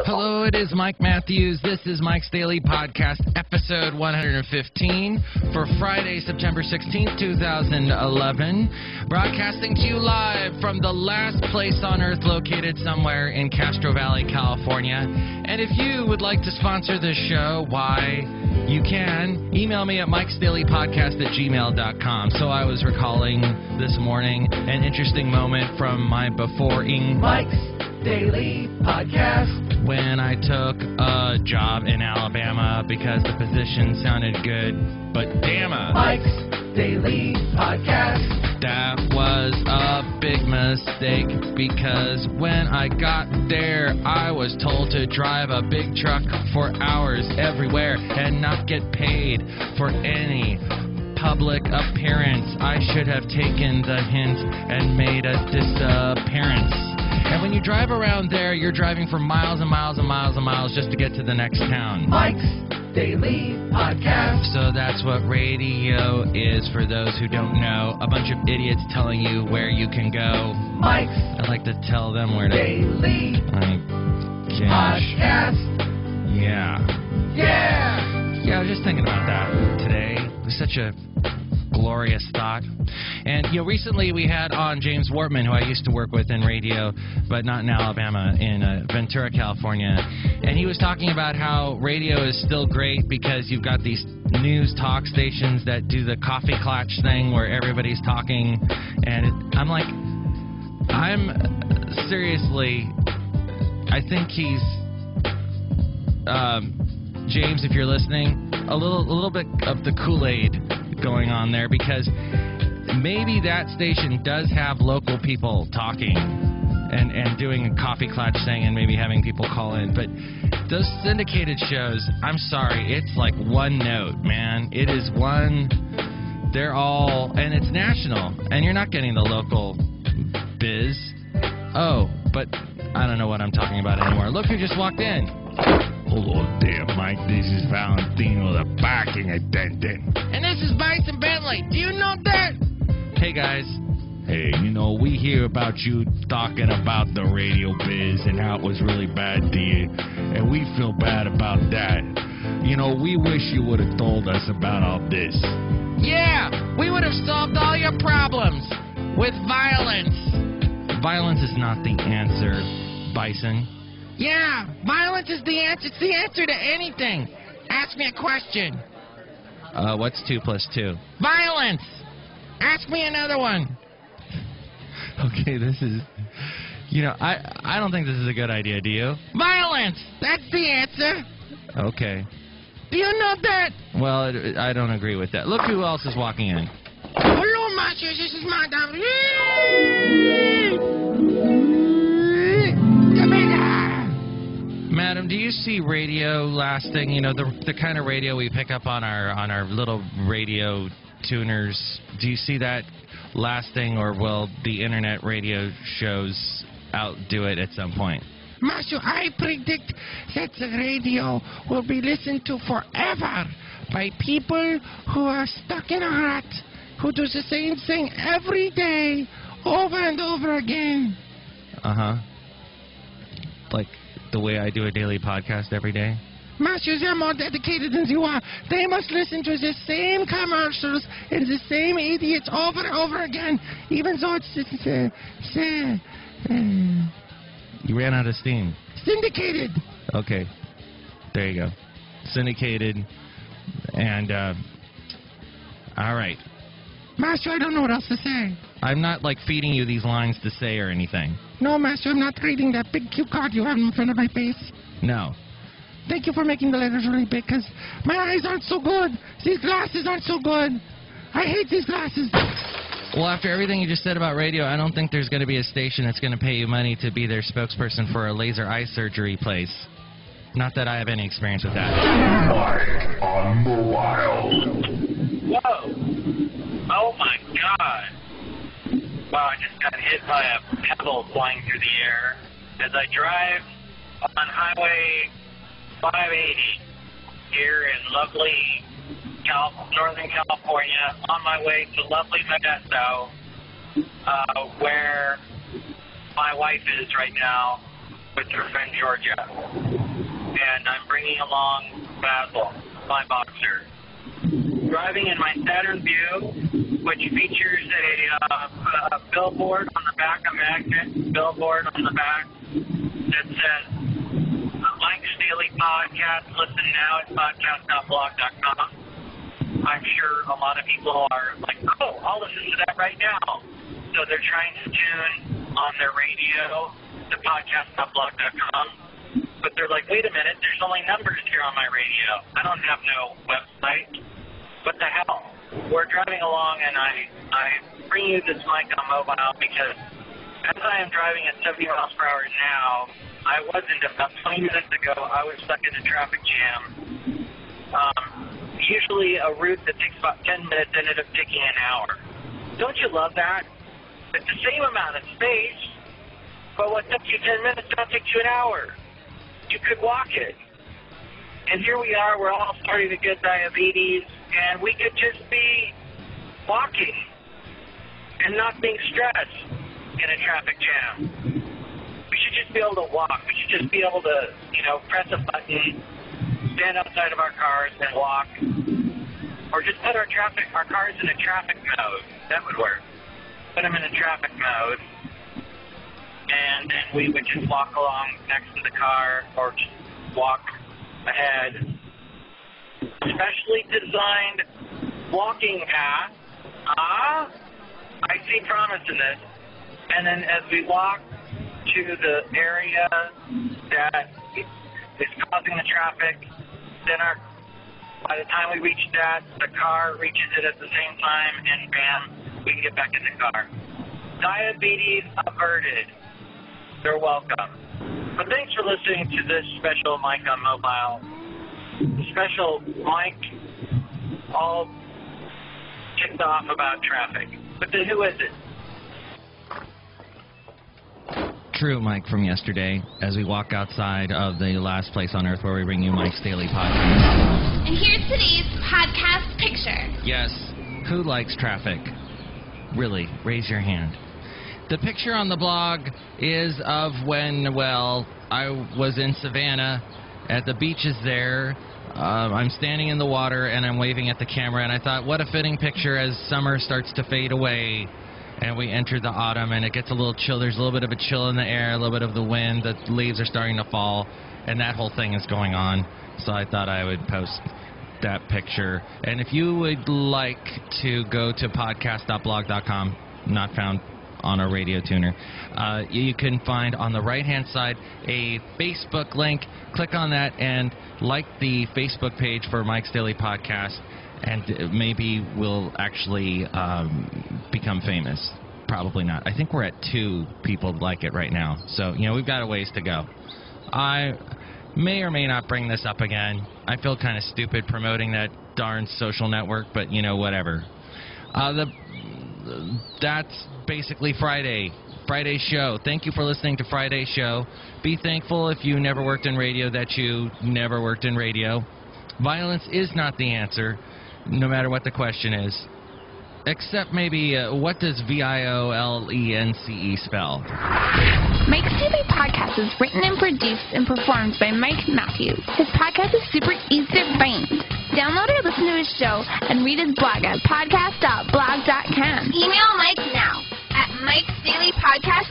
Hello, it is Mike Matthews. This is Mike's Daily Podcast, episode 115 for Friday, September 16th, 2011. Broadcasting to you live from the last place on Earth located somewhere in Castro Valley, California. And if you would like to sponsor this show, why, you can. Email me at mikesdailypodcast@gmail.com. So I was recalling this morning an interesting moment from my before-ing Mike's Daily Podcast when I took a job in Alabama because the position sounded good, but damn it. Mike's Daily Podcast. That was a big mistake because when I got there, I was told to drive a big truck for hours everywhere and not get paid for any public appearance. I should have taken the hint and made a disappearance. And when you drive around there, you're driving for miles and miles and miles and miles just to get to the next town. Mike's Daily Podcast. So that's what radio is for those who don't know. A bunch of idiots telling you where you can go. Mike's. I'd like to tell them where to. Daily Podcast. Yeah. Yeah, I was just thinking about that today. It was such a glorious thought. And, recently we had on James Wortman, who I used to work with in radio, but not in Alabama, in Ventura, California. And he was talking about how radio is still great because you've got these news talk stations that do the coffee clutch thing where everybody's talking. And I'm seriously, I think he's, James, if you're listening, a little bit of the Kool-Aid going on there, because maybe that station does have local people talking and doing a coffee clutch thing and maybe having people call in, but those syndicated shows, I'm sorry, it's like one note, man. It is one, they're all, and it's national, and you're not getting the local biz. Oh, but I don't know what I'm talking about anymore. Look who just walked in. Hello there, Mike. This is Valentino, the parking attendant. And this is Bison Bentley. Do you know that? Hey, guys. Hey, we hear about you talking about the radio biz and how it was really bad to you, and we feel bad about that. We wish you would have told us about all this. Yeah, we would have solved all your problems with violence. Violence is not the answer, Bison. Yeah, violence is the answer. It's the answer to anything. Ask me a question. What's 2 plus 2? Violence! Ask me another one. Okay, this is... I don't think this is a good idea, do you? Violence! That's the answer. Okay. Do you know that? Well, I don't agree with that. Look who else is walking in. Hello, masters. This is Madame. Madam, do you see radio lasting? The kind of radio we pick up on our little radio tuners. Do you see that lasting, or will the internet radio shows outdo it at some point? Master, I predict that the radio will be listened to forever by people who are stuck in a rut, who do the same thing every day, over and over again. Uh-huh. Like the way I do a daily podcast every day? Masters, they're more dedicated than you are. They must listen to the same commercials and the same idiots over and over again, even though it's You ran out of steam. Syndicated. Okay. There you go. Syndicated. And, all right. Master, I don't know what else to say. I'm not, feeding you these lines to say or anything. No, Master, I'm not reading that big cue card you have in front of my face. No. Thank you for making the letters really big, because my eyes aren't so good. These glasses aren't so good. I hate these glasses. Well, after everything you just said about radio, I don't think there's going to be a station that's going to pay you money to be their spokesperson for a laser eye surgery place. Not that I have any experience with that. Mike on the Wild. Whoa. Oh, my God. Wow, I just got hit by a pebble flying through the air as I drive on Highway 580 here in lovely Northern California on my way to lovely Modesto, where my wife is right now with her friend Georgia. And I'm bringing along Basil, my boxer. Driving in my Saturn Vue, which features a billboard on the back, a magnet billboard on the back that says, Mike's Daily Podcast, listen now at podcast.blog.com. I'm sure a lot of people are like, oh, I'll listen to that right now. So they're trying to tune on their radio to podcast.blog.com. But they're like, wait a minute, there's only numbers here on my radio. I don't have no website. What the hell? We're driving along, and I bring you this mic on mobile because as I am driving at 70 miles per hour now, I wasn't. About 20 minutes ago, I was stuck in a traffic jam. Usually a route that takes about 10 minutes ended up taking an hour. Don't you love that? It's the same amount of space, but what took you 10 minutes now takes you an hour. You could walk it. And here we are, we're all starting to get diabetes, and we could just be walking and not being stressed in a traffic jam. We should just be able to walk. We should just be able to, press a button, stand outside of our cars and walk, or just put our cars in a traffic mode. That would work. Put them in a traffic mode, and then we would just walk along next to the car or just walk ahead. Specially designed walking path. I see promise in this. And then as we walk to the area that is causing the traffic, then by the time we reach that, the car reaches it at the same time, and bam, we can get back in the car. Diabetes averted. You're welcome. But thanks for listening to this special Mike on Mobile. The special Mike all kicked off about traffic. But then who is it? True, Mike, from yesterday, as we walk outside of the last place on Earth where we bring you Mike's Daily Podcast. And here's today's podcast picture. Yes, who likes traffic? Really, raise your hand. The picture on the blog is of when, I was in Savannah at the beaches there. I'm standing in the water and I'm waving at the camera, and I thought, what a fitting picture as summer starts to fade away and we enter the autumn and it gets a little chill. There's a little bit of a chill in the air, a little bit of the wind, the leaves are starting to fall, and that whole thing is going on. So I thought I would post that picture. And if you would like to go to podcast.blog.com, not found on a radio tuner, you can find on the right-hand side a Facebook link. Click on that and like the Facebook page for Mike's Daily Podcast, and maybe we'll actually become famous. Probably not. I think we're at 2 people like it right now. So, we've got a ways to go. I may or may not bring this up again. I feel kind of stupid promoting that darn social network, but, whatever. That's basically Friday's show. Thank you for listening to Friday's show. Be thankful if you never worked in radio that you never worked in radio. Violence is not the answer, no matter what the question is. Except maybe, what does VIOLENCE spell? Mike's Daily Podcast is written and produced and performed by Mike Matthews. His podcast is super easy to find. Download or listen to his show and read his blog at podcast.blog.com. Email Mike now at Mike's Daily Podcast